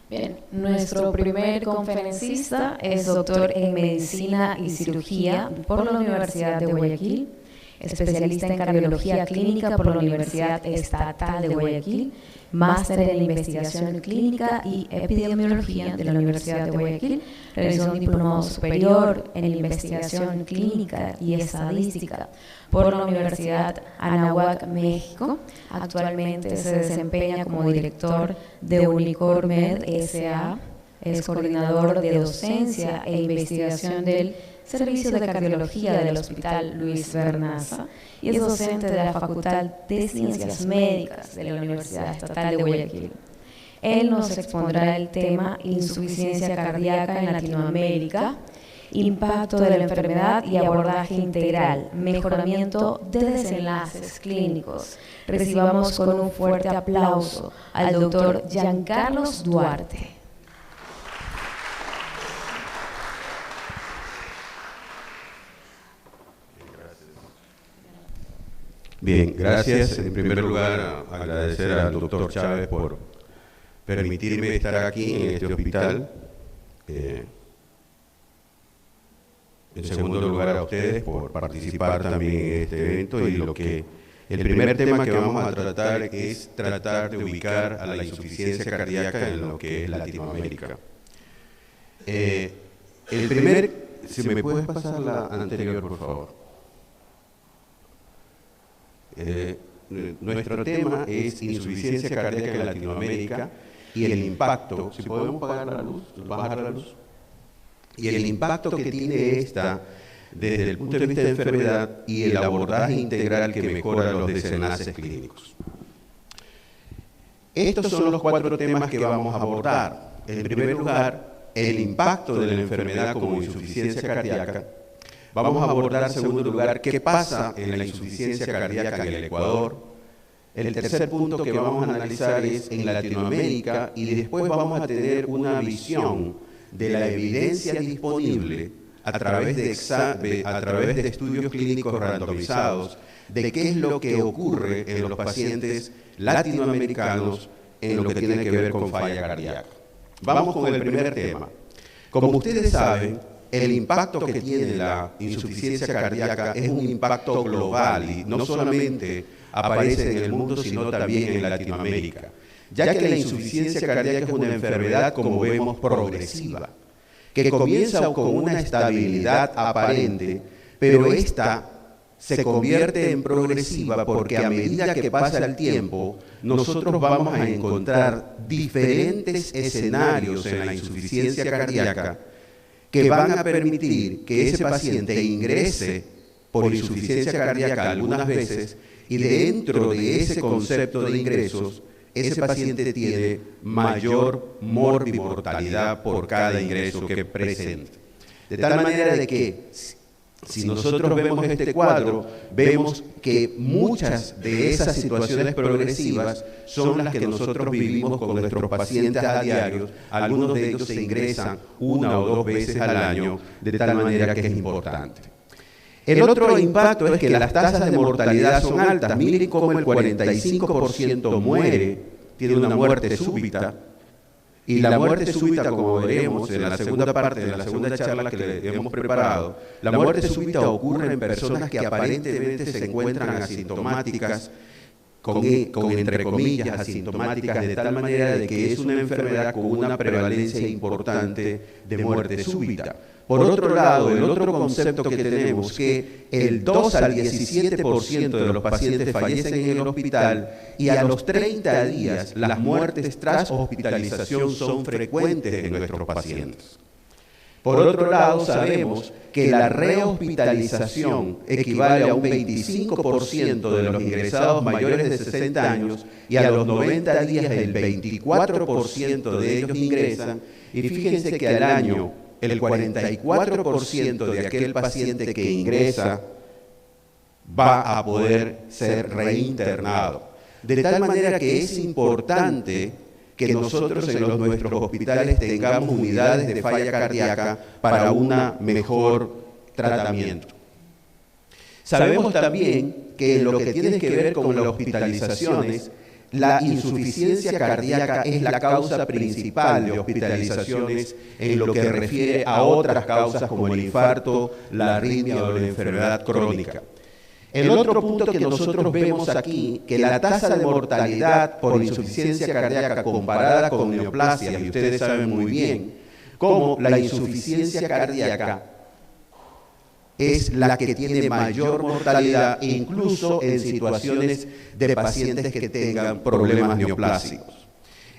Bien, nuestro primer conferencista es doctor en Medicina y Cirugía por la Universidad de Guayaquil, especialista en Cardiología Clínica por la Universidad Estatal de Guayaquil, máster en Investigación Clínica y Epidemiología de la Universidad de Guayaquil, realizó un diplomado superior en Investigación Clínica y Estadística por la Universidad Anáhuac, México. Actualmente se desempeña como director de Unicormed S.A., es coordinador de docencia e investigación del Servicio de Cardiología del Hospital Luis Vernaza y es docente de la Facultad de Ciencias Médicas de la Universidad Estatal de Guayaquil. Él nos expondrá el tema insuficiencia cardíaca en Latinoamérica, impacto de la enfermedad y abordaje integral, mejoramiento de desenlaces clínicos. Recibamos con un fuerte aplauso al doctor Giancarlos Duarte. Bien, gracias. En primer lugar, agradecer al doctor Chávez por permitirme estar aquí en este hospital. En segundo lugar, a ustedes por participar también en este evento y el primer tema que vamos a tratar es tratar de ubicar a la insuficiencia cardíaca en lo que es Latinoamérica. Si me puedes pasar la anterior, por favor. Nuestro tema es insuficiencia cardíaca en Latinoamérica y el impacto, si podemos apagar la luz, bajar la luz, y el impacto que tiene esta desde el punto de vista de enfermedad y el abordaje integral que mejora los desenlaces clínicos. Estos son los 4 temas que vamos a abordar. En primer lugar, el impacto de la enfermedad como insuficiencia cardíaca. Vamos a abordar en segundo lugar qué pasa en la insuficiencia cardíaca en el Ecuador. El tercer punto que vamos a analizar es en Latinoamérica y después vamos a tener una visión de la evidencia disponible a través de estudios clínicos randomizados de qué es lo que ocurre en los pacientes latinoamericanos en lo que tiene que ver con falla cardíaca. Vamos con el primer tema. Como ustedes saben, el impacto que tiene la insuficiencia cardíaca es un impacto global y no solamente aparece en el mundo, sino también en Latinoamérica, ya que la insuficiencia cardíaca es una enfermedad, como vemos, progresiva, que comienza con una estabilidad aparente, pero esta se convierte en progresiva porque a medida que pasa el tiempo, nosotros vamos a encontrar diferentes escenarios en la insuficiencia cardíaca que van a permitir que ese paciente ingrese por insuficiencia cardíaca algunas veces y dentro de ese concepto de ingresos, ese paciente tiene mayor morbimortalidad por cada ingreso que presenta. De tal manera de que si nosotros vemos este cuadro, vemos que muchas de esas situaciones progresivas son las que nosotros vivimos con nuestros pacientes a diario. Algunos de ellos se ingresan 1 o 2 veces al año, de tal manera que es importante. El otro impacto es que las tasas de mortalidad son altas. Miren cómo el 45% muere, tiene una muerte súbita. Y la muerte súbita, como veremos en la segunda parte de la segunda charla que le hemos preparado, la muerte súbita ocurre en personas que aparentemente se encuentran asintomáticas, con entre comillas asintomáticas, de tal manera de que es una enfermedad con una prevalencia importante de muerte súbita. Por otro lado, el otro concepto que tenemos es que el 2 al 17% de los pacientes fallecen en el hospital y a los 30 días las muertes tras hospitalización son frecuentes en nuestros pacientes. Por otro lado, sabemos que la rehospitalización equivale a un 25% de los ingresados mayores de 60 años y a los 90 días el 24% de ellos ingresan y fíjense que al año el 44% de aquel paciente que ingresa va a poder ser reinternado. De tal manera que es importante que nosotros en nuestros hospitales tengamos unidades de falla cardíaca para un mejor tratamiento. Sabemos también que en lo que tiene que ver con las hospitalizaciones, la insuficiencia cardíaca es la causa principal de hospitalizaciones en lo que refiere a otras causas como el infarto, la arritmia o la enfermedad crónica. El otro punto que nosotros vemos aquí, que la tasa de mortalidad por insuficiencia cardíaca comparada con neoplasias, y ustedes saben muy bien cómo la insuficiencia cardíaca es la que tiene mayor mortalidad, incluso en situaciones de pacientes que tengan problemas neoplásicos.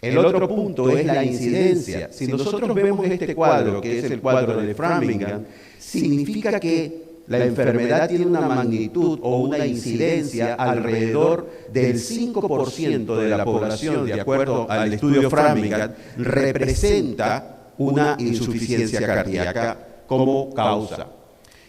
El otro punto es la incidencia. Si nosotros vemos este cuadro, que es el cuadro de Framingham, significa que la enfermedad tiene una magnitud o una incidencia alrededor del 5% de la población, de acuerdo al estudio Framingham, representa una insuficiencia cardíaca como causa.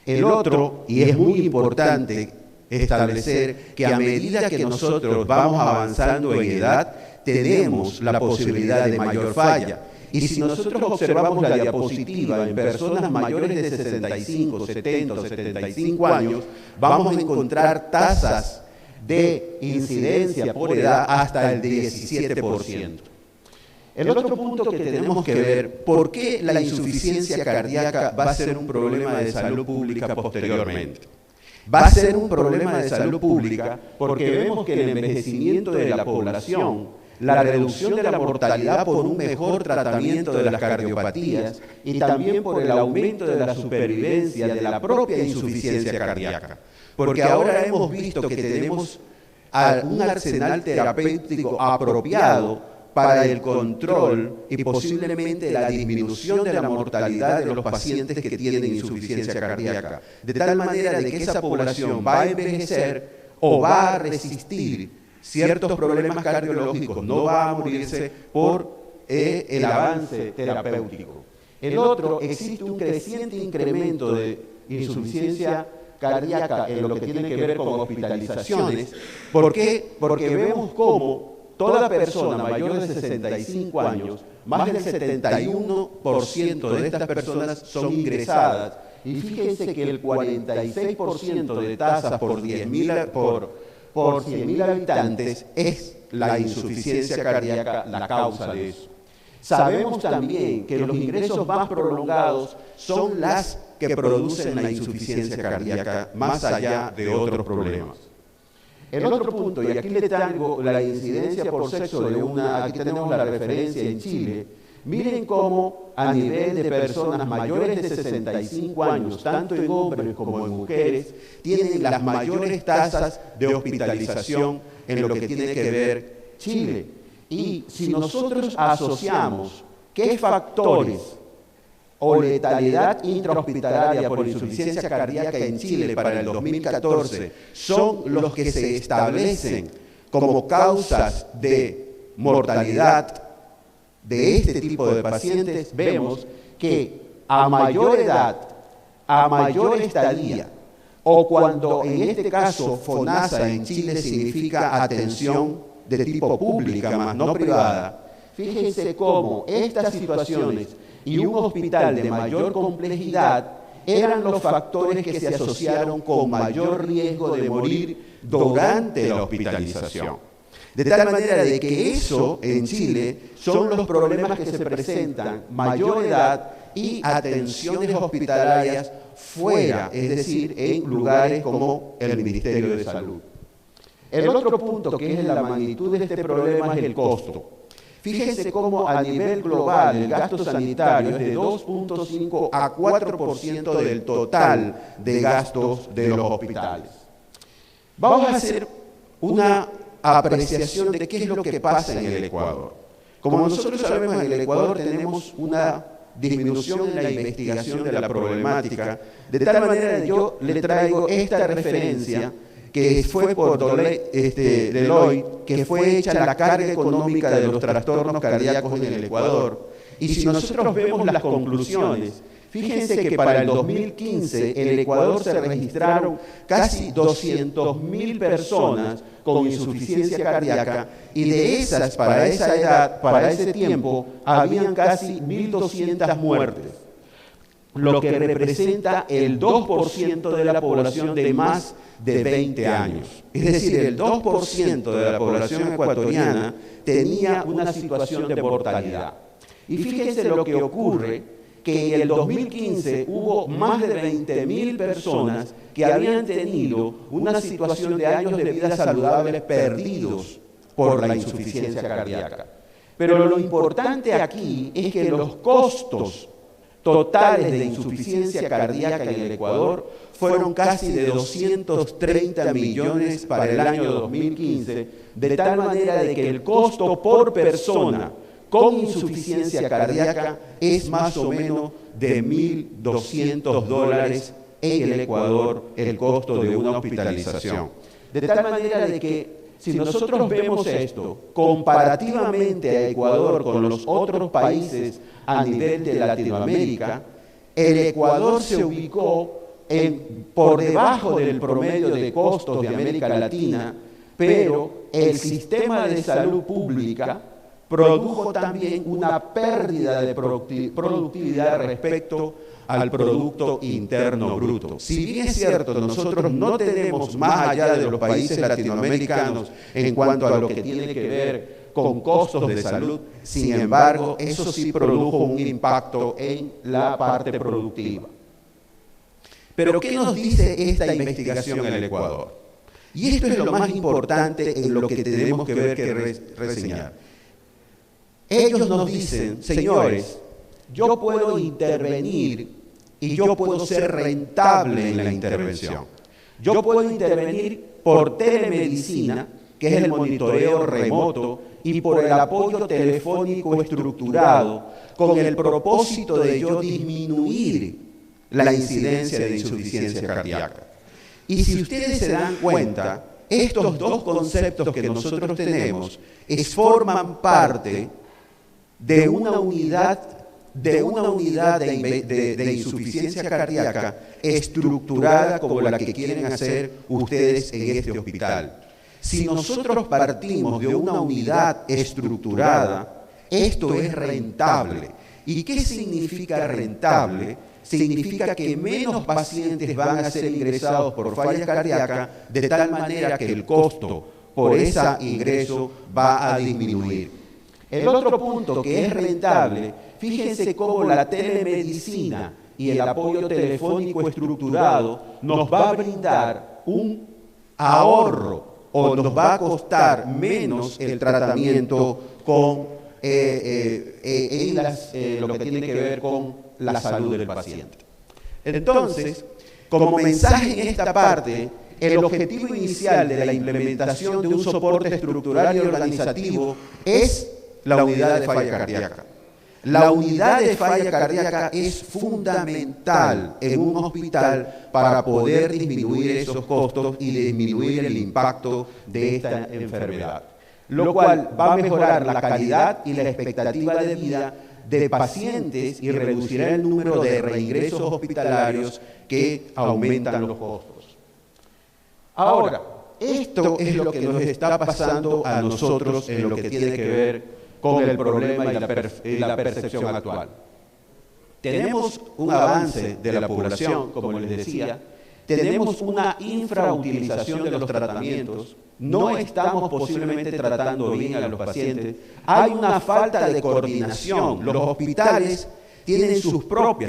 El otro, y es muy importante establecer que a medida que nosotros vamos avanzando en edad, tenemos la posibilidad de mayor falla. Y si nosotros observamos la diapositiva en personas mayores de 65, 70 o 75 años, vamos a encontrar tasas de incidencia por edad hasta el 17%. El otro punto que tenemos que ver, ¿por qué la insuficiencia cardíaca va a ser un problema de salud pública posteriormente? Va a ser un problema de salud pública porque vemos que el envejecimiento de la población, la reducción de la mortalidad por un mejor tratamiento de las cardiopatías y también por el aumento de la supervivencia de la propia insuficiencia cardíaca. Porque ahora hemos visto que tenemos un arsenal terapéutico apropiado para el control y posiblemente la disminución de la mortalidad de los pacientes que tienen insuficiencia cardíaca, de tal manera de que esa población va a envejecer o va a resistir ciertos problemas cardiológicos, no va a morirse por el avance terapéutico. El otro, existe un creciente incremento de insuficiencia cardíaca en lo que tiene que ver con hospitalizaciones. ¿Por qué? Porque vemos cómo toda persona mayor de 65 años, más del 71% de estas personas son ingresadas. Y fíjense que el 46% de tasas por 100.000 habitantes es la insuficiencia cardíaca la causa de eso. Sabemos también que los ingresos más prolongados son las que producen la insuficiencia cardíaca, más allá de otros problemas. El otro punto, y aquí le traigo la incidencia por sexo aquí tenemos la referencia en Chile. Miren cómo a nivel de personas mayores de 65 años, tanto en hombres como en mujeres, tienen las mayores tasas de hospitalización en lo que tiene que ver Chile. Y si nosotros asociamos qué factores o letalidad intrahospitalaria por insuficiencia cardíaca en Chile para el 2014 son los que se establecen como causas de mortalidad de este tipo de pacientes, vemos que a mayor edad, a mayor estadía, o cuando en este caso FONASA en Chile significa atención de tipo pública más no privada, fíjense cómo estas situaciones y un hospital de mayor complejidad eran los factores que se asociaron con mayor riesgo de morir durante la hospitalización. De tal manera de que eso en Chile son los problemas que se presentan, mayor edad y atenciones hospitalarias fuera, es decir, en lugares como el Ministerio de Salud. El otro punto que es la magnitud de este problema es el costo. Fíjense cómo a nivel global el gasto sanitario es de 2.5 a 4% del total de gastos de los hospitales. Vamos a hacer una apreciación de qué es lo que pasa en el Ecuador. Como nosotros sabemos, en el Ecuador tenemos una disminución en la investigación de la problemática, de tal manera que yo le traigo esta referencia que fue por Deloitte, que fue hecha la carga económica de los trastornos cardíacos en el Ecuador. Y si nosotros vemos las conclusiones, fíjense que para el 2015 en el Ecuador se registraron casi 200.000 personas con insuficiencia cardíaca y de esas, para esa edad, para ese tiempo, habían casi 1.200 muertes. lo que representa el 2% de la población de más de 20 años. Es decir, el 2% de la población ecuatoriana tenía una situación de mortalidad. Y fíjense lo que ocurre, que en el 2015 hubo más de 20.000 personas que habían tenido una situación de años de vida saludables perdidos por la insuficiencia cardíaca. Pero lo importante aquí es que los costos totales de insuficiencia cardíaca en el Ecuador fueron casi de 230 millones para el año 2015, de tal manera de que el costo por persona con insuficiencia cardíaca es más o menos de $1.200 en el Ecuador, el costo de una hospitalización. De tal manera de que si nosotros vemos esto comparativamente a Ecuador con los otros países a nivel de Latinoamérica, el Ecuador se ubicó por debajo del promedio de costos de América Latina, pero el sistema de salud pública produjo también una pérdida de productividad respecto al Producto Interno Bruto. Si bien es cierto, nosotros no tenemos más allá de los países latinoamericanos en cuanto a lo que tiene que ver con costos de salud, sin embargo, eso sí produjo un impacto en la parte productiva. Pero ¿qué nos dice esta investigación en el Ecuador? Y esto es lo más importante en lo que tenemos que ver que reseñar. Ellos nos dicen, señores, yo puedo intervenir y yo puedo ser rentable en la intervención. Yo puedo intervenir por telemedicina, que es el monitoreo remoto, y por el apoyo telefónico estructurado, con el propósito de yo disminuir la incidencia de insuficiencia cardíaca. Y si ustedes se dan cuenta, estos dos conceptos que nosotros tenemos forman parte de una unidad de insuficiencia cardíaca estructurada como la que quieren hacer ustedes en este hospital. Si nosotros partimos de una unidad estructurada, esto es rentable. ¿Y qué significa rentable? Significa que menos pacientes van a ser ingresados por falla cardíaca, de tal manera que el costo por ese ingreso va a disminuir. El otro punto que es rentable, fíjense cómo la telemedicina y el apoyo telefónico estructurado nos va a brindar un ahorro o nos va a costar menos el tratamiento con lo que tiene que ver con la salud del paciente. Entonces, como mensaje en esta parte, el objetivo inicial de la implementación de un soporte estructural y organizativo es la unidad de falla cardíaca. La unidad de falla cardíaca es fundamental en un hospital para poder disminuir esos costos y disminuir el impacto de esta enfermedad, lo cual va a mejorar la calidad y la expectativa de vida de pacientes y reducirá el número de reingresos hospitalarios que aumentan los costos. Ahora, esto es lo que nos está pasando a nosotros en lo que tiene que ver con el problema y la percepción actual. Tenemos un avance de la población, como les decía, tenemos una infrautilización de los tratamientos, no estamos posiblemente tratando bien a los pacientes, hay una falta de coordinación, los hospitales tienen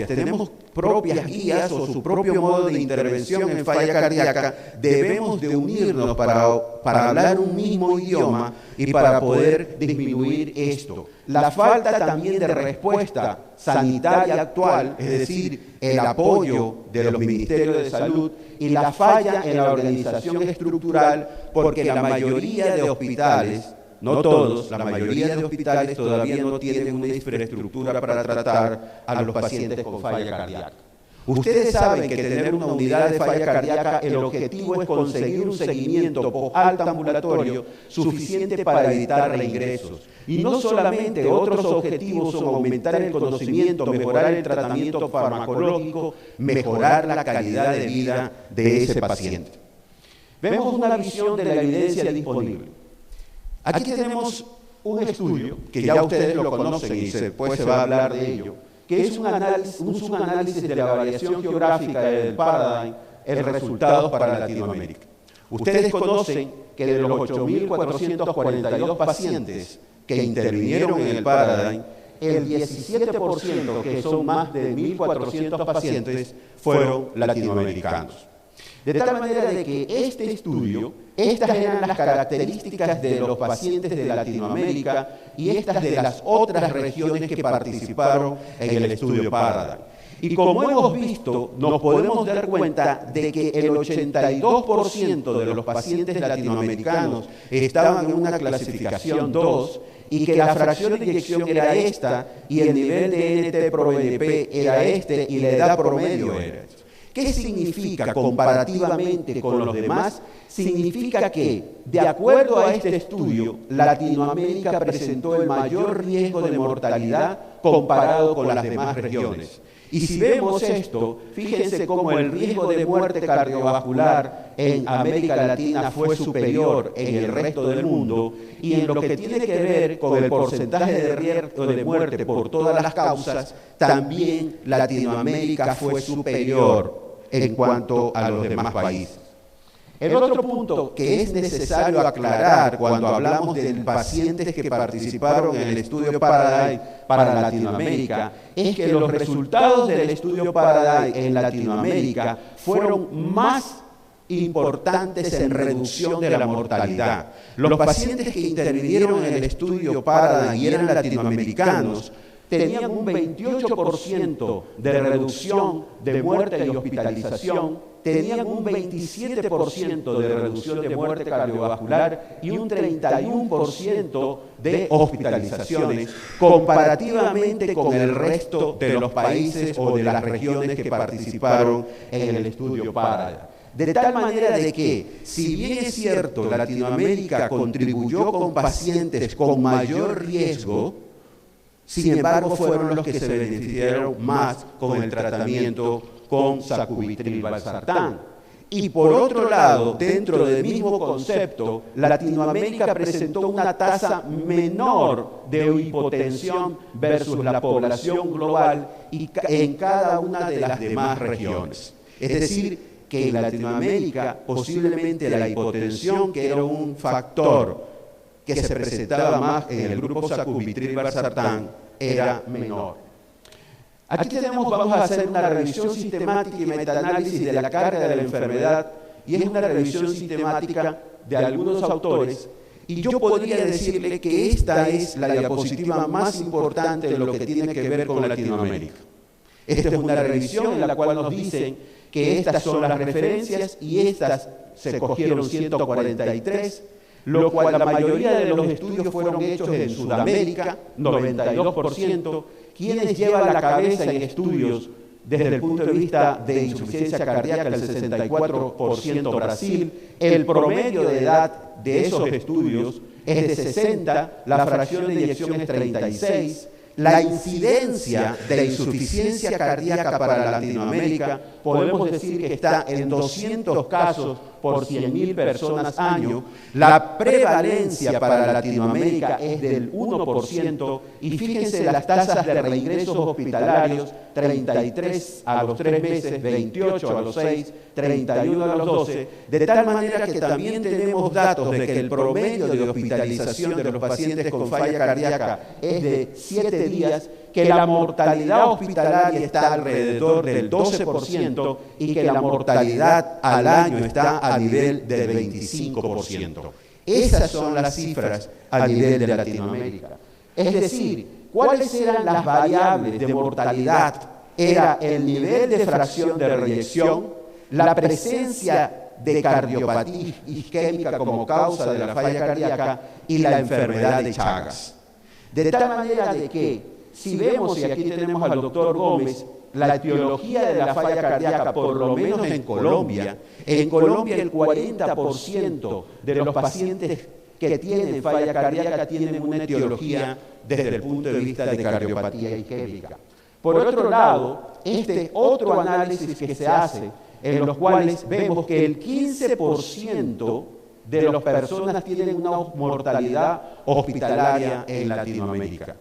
tenemos propias guías o su propio modo de intervención en falla cardíaca, debemos de unirnos para hablar un mismo idioma y para poder disminuir esto. La falta también de respuesta sanitaria actual, es decir, el apoyo de los ministerios de salud y la falla en la organización estructural, porque la mayoría de hospitales, no todos, la mayoría de hospitales todavía no tienen una infraestructura para tratar a los pacientes con falla cardíaca. Ustedes saben que tener una unidad de falla cardíaca, el objetivo es conseguir un seguimiento post-alta ambulatorio suficiente para evitar reingresos. Y no solamente, otros objetivos son aumentar el conocimiento, mejorar el tratamiento farmacológico, mejorar la calidad de vida de ese paciente. Vemos una visión de la evidencia disponible. Aquí tenemos un estudio, que ya ustedes lo conocen y después se va a hablar de ello, que es un subanálisis de la variación geográfica del Paradigm, el resultado para Latinoamérica. Ustedes conocen que de los 8.442 pacientes que intervinieron en el Paradigm, el 17%, que son más de 1.400 pacientes, fueron latinoamericanos. De tal manera de que este estudio, estas eran las características de los pacientes de Latinoamérica y estas de las otras regiones que participaron en el estudio Paradigm. Y como hemos visto, nos podemos dar cuenta de que el 82% de los pacientes latinoamericanos estaban en una clasificación 2 y que la fracción de inyección era esta y el nivel de NT-proBNP era este y la edad promedio era esta. ¿Qué significa comparativamente con los demás? Significa que, de acuerdo a este estudio, Latinoamérica presentó el mayor riesgo de mortalidad comparado con las demás regiones. Y si vemos esto, fíjense cómo el riesgo de muerte cardiovascular en América Latina fue superior en el resto del mundo, y en lo que tiene que ver con el porcentaje de riesgo de muerte por todas las causas, también Latinoamérica fue superior en cuanto a los demás países. El otro punto que es necesario aclarar cuando hablamos de pacientes que participaron en el estudio Paradigm para Latinoamérica es que los resultados del estudio Paradigm en Latinoamérica fueron más importantes en reducción de la mortalidad. Los pacientes que intervinieron en el estudio Paradigm y eran latinoamericanos tenían un 28% de reducción de muerte y hospitalización, tenían un 27% de reducción de muerte cardiovascular y un 31% de hospitalizaciones, comparativamente con el resto de los países o de las regiones que participaron en el estudio Paradigm. De tal manera de que, si bien es cierto, Latinoamérica contribuyó con pacientes con mayor riesgo, sin embargo, fueron los que se beneficiaron más con el tratamiento con sacubitril/valsartán. Y por otro lado, dentro del mismo concepto, Latinoamérica presentó una tasa menor de hipotensión versus la población global y en cada una de las demás regiones. Es decir, que en Latinoamérica posiblemente la hipotensión, que era un factor que se presentaba más en el grupo sacubitril/valsartán, era menor. Aquí vamos a hacer una revisión sistemática y metaanálisis de la carga de la enfermedad, y es una revisión sistemática de algunos autores, y yo podría decirle que esta es la diapositiva más importante de lo que tiene que ver con Latinoamérica. Esta es una revisión en la cual nos dicen que estas son las referencias y estas se cogieron 143, lo cual la mayoría de los estudios fueron hechos en Sudamérica, 92%, quienes llevan la cabeza en estudios desde el punto de vista de insuficiencia cardíaca, el 64% Brasil, el promedio de edad de esos estudios es de 60, la fracción de inyección es 36, la incidencia de insuficiencia cardíaca para Latinoamérica podemos decir que está en 200 casos por 100.000 personas año, la prevalencia para Latinoamérica es del 1%, y fíjense las tasas de reingresos hospitalarios, 33 a los 3 meses, 28 a los 6, 31 a los 12, de tal manera que también tenemos datos de que el promedio de hospitalización de los pacientes con falla cardíaca es de 7 días, que la mortalidad hospitalaria está alrededor del 12% y que la mortalidad al año está a nivel del 25%. Esas son las cifras a nivel de Latinoamérica. Es decir, ¿cuáles eran las variables de mortalidad? Era el nivel de fracción de reyección, la presencia de cardiopatía isquémica como causa de la falla cardíaca y la enfermedad de Chagas. De tal manera de que, si vemos, y aquí tenemos al doctor Gómez, la etiología de la falla cardíaca, por lo menos en Colombia el 40% de los pacientes que tienen falla cardíaca tienen una etiología desde el punto de vista de cardiopatía isquémica. Por otro lado, este otro análisis que se hace, en los cuales vemos que el 15% de las personas tienen una mortalidad hospitalaria en Latinoamérica.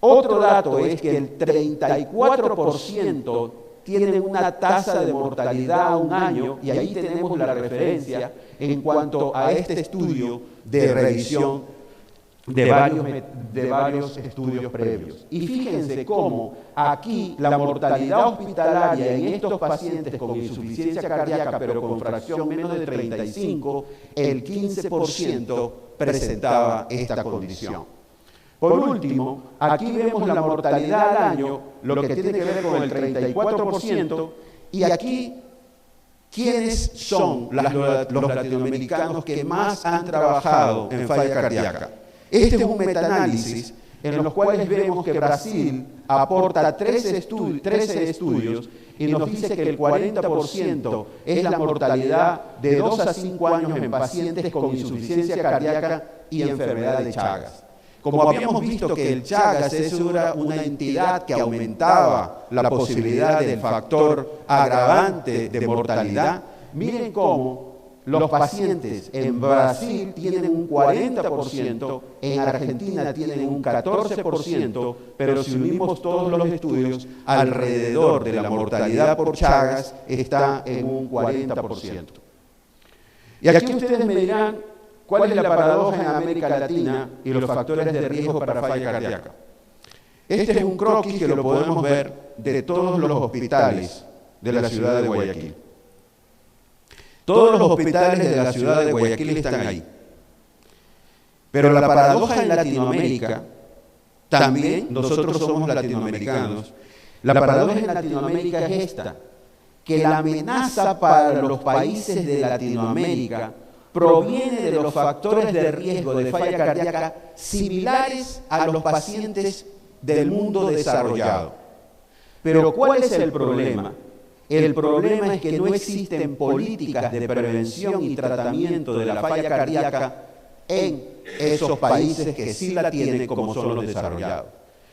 Otro dato es que el 34% tienen una tasa de mortalidad a un año, y ahí tenemos la referencia en cuanto a este estudio de revisión de varios estudios previos. Y fíjense cómo aquí la mortalidad hospitalaria en estos pacientes con insuficiencia cardíaca, pero con fracción menos de 35, el 15% presentaba esta condición. Por último, aquí vemos la mortalidad al año, lo que tiene que ver con el 34%, y aquí, ¿quiénes son los latinoamericanos que más han trabajado en falla cardíaca? Este es un metaanálisis en los cuales vemos que Brasil aporta 13 estudios y nos dice que el 40% es la mortalidad de 2 a 5 años en pacientes con insuficiencia cardíaca y enfermedad de Chagas. Como habíamos visto que el Chagas era una entidad que aumentaba la posibilidad del factor agravante de mortalidad, miren cómo los pacientes en Brasil tienen un 40%, en Argentina tienen un 14%, pero si unimos todos los estudios, alrededor de la mortalidad por Chagas está en un 40%. Y aquí ustedes me dirán, ¿cuál es la paradoja en América Latina y los factores de riesgo para falla cardíaca? Este es un croquis que lo podemos ver de todos los hospitales de la ciudad de Guayaquil. Todos los hospitales de la ciudad de Guayaquil están ahí. Pero la paradoja en Latinoamérica, también nosotros somos latinoamericanos, la paradoja en Latinoamérica es esta, que la amenaza para los países de Latinoamérica proviene de los factores de riesgo de falla cardíaca similares a los pacientes del mundo desarrollado. Pero ¿cuál es el problema? El problema es que no existen políticas de prevención y tratamiento de la falla cardíaca en esos países que sí la tienen, como son los desarrollados.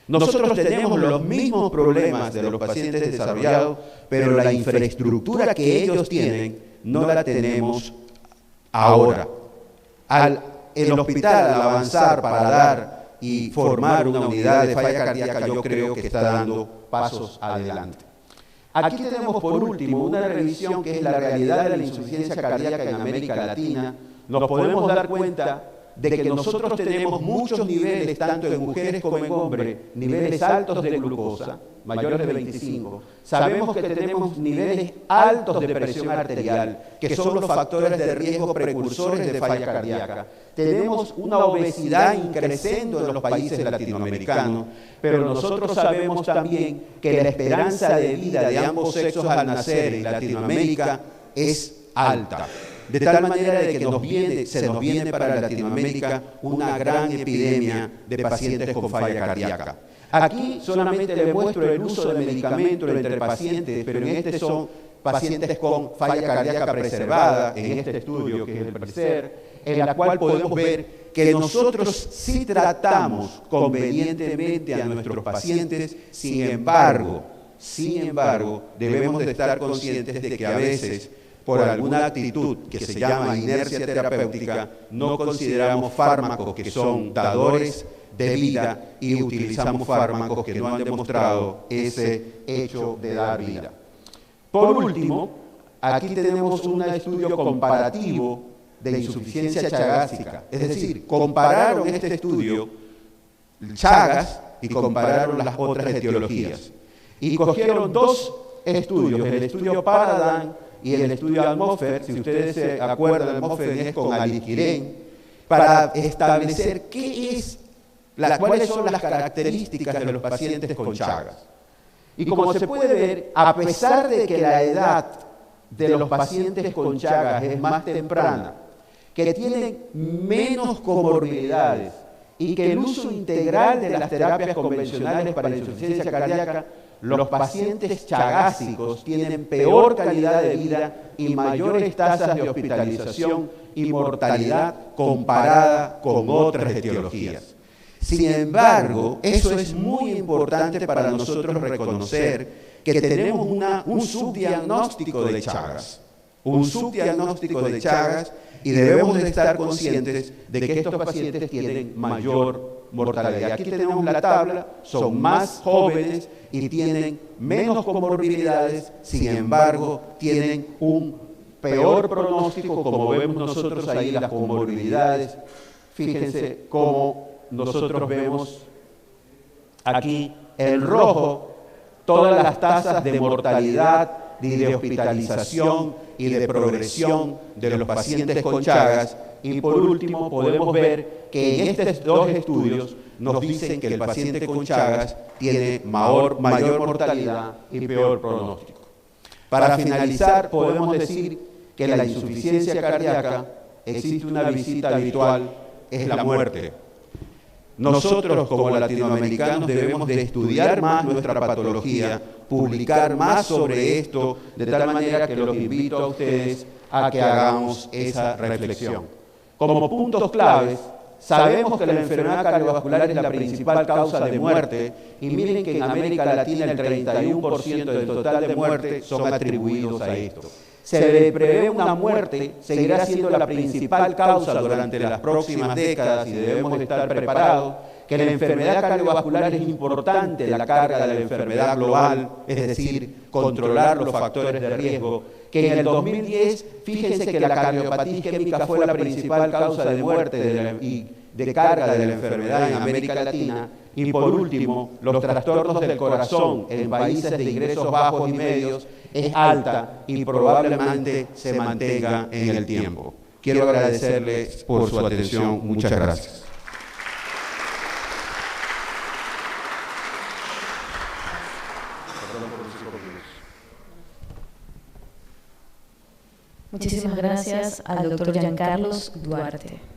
Nosotros tenemos los mismos problemas de los pacientes desarrollados, pero la infraestructura que ellos tienen no la tenemos ahora. El hospital, al avanzar para dar y formar una unidad de falla cardíaca, yo creo que está dando pasos adelante. Aquí tenemos por último una revisión que es la realidad de la insuficiencia cardíaca en América Latina. Nos podemos dar cuenta de que nosotros tenemos muchos niveles, tanto en mujeres como en hombres, niveles altos de glucosa, mayores de 25. Sabemos que tenemos niveles altos de presión arterial, que son los factores de riesgo precursores de falla cardíaca. Tenemos una obesidad increciendo en los países latinoamericanos, pero nosotros sabemos también que la esperanza de vida de ambos sexos al nacer en Latinoamérica es alta. De tal manera de que se nos viene para Latinoamérica una gran epidemia de pacientes con falla cardíaca. Aquí solamente le muestro el uso de medicamentos entre pacientes, pero en este son pacientes con falla cardíaca preservada, en este estudio que es el PRESER, en la cual podemos ver que nosotros sí tratamos convenientemente a nuestros pacientes, sin embargo, debemos de estar conscientes de que a veces, por alguna actitud que se llama inercia terapéutica, no consideramos fármacos que son dadores de vida y utilizamos fármacos que no han demostrado ese hecho de dar vida. Por último, aquí tenemos un estudio comparativo de insuficiencia chagásica, es decir, compararon este estudio, Chagas, y compararon las otras etiologías. Y cogieron dos estudios, el estudio Paradigm y el estudio Atmosfer, si ustedes se acuerdan, Atmosfer es con aliquirén, para establecer cuáles son las características de los pacientes con Chagas. Y como se puede ver, a pesar de que la edad de los pacientes con Chagas es más temprana, que tienen menos comorbilidades y que el uso integral de las terapias convencionales para la insuficiencia cardíaca, los pacientes chagásicos tienen peor calidad de vida y mayores tasas de hospitalización y mortalidad comparada con otras etiologías. Sin embargo, eso es muy importante para nosotros reconocer que tenemos un subdiagnóstico de Chagas. Un subdiagnóstico de Chagas y debemos de estar conscientes de que estos pacientes tienen mayor mortalidad. Aquí tenemos la tabla, son más jóvenes y tienen menos comorbilidades, sin embargo, tienen un peor pronóstico, como vemos nosotros ahí las comorbilidades. Fíjense cómo nosotros vemos aquí en rojo todas las tasas de mortalidad y de hospitalización y de progresión de los pacientes con Chagas. Y por último podemos ver que en estos dos estudios nos dicen que el paciente con Chagas tiene mayor mortalidad y peor pronóstico. Para finalizar, podemos decir que la insuficiencia cardíaca existe una visita habitual, es la muerte. Nosotros como latinoamericanos debemos de estudiar más nuestra patología, publicar más sobre esto, de tal manera que los invito a ustedes a que hagamos esa reflexión. Como puntos claves, sabemos que la enfermedad cardiovascular es la principal causa de muerte y miren que en América Latina el 31% del total de muertes son atribuidos a esto. Se prevé una muerte, seguirá siendo la principal causa durante las próximas décadas y debemos estar preparados, que la enfermedad cardiovascular es importante, la carga de la enfermedad global, es decir, controlar los factores de riesgo, que en el 2010, fíjense que la cardiopatía isquémica fue la principal causa de muerte y de carga de la enfermedad en América Latina, y por último, los trastornos del corazón en países de ingresos bajos y medios es alta y probablemente se mantenga en el tiempo. Quiero agradecerles por su atención. Muchas gracias. Muchísimas gracias al doctor Giancarlos Duarte.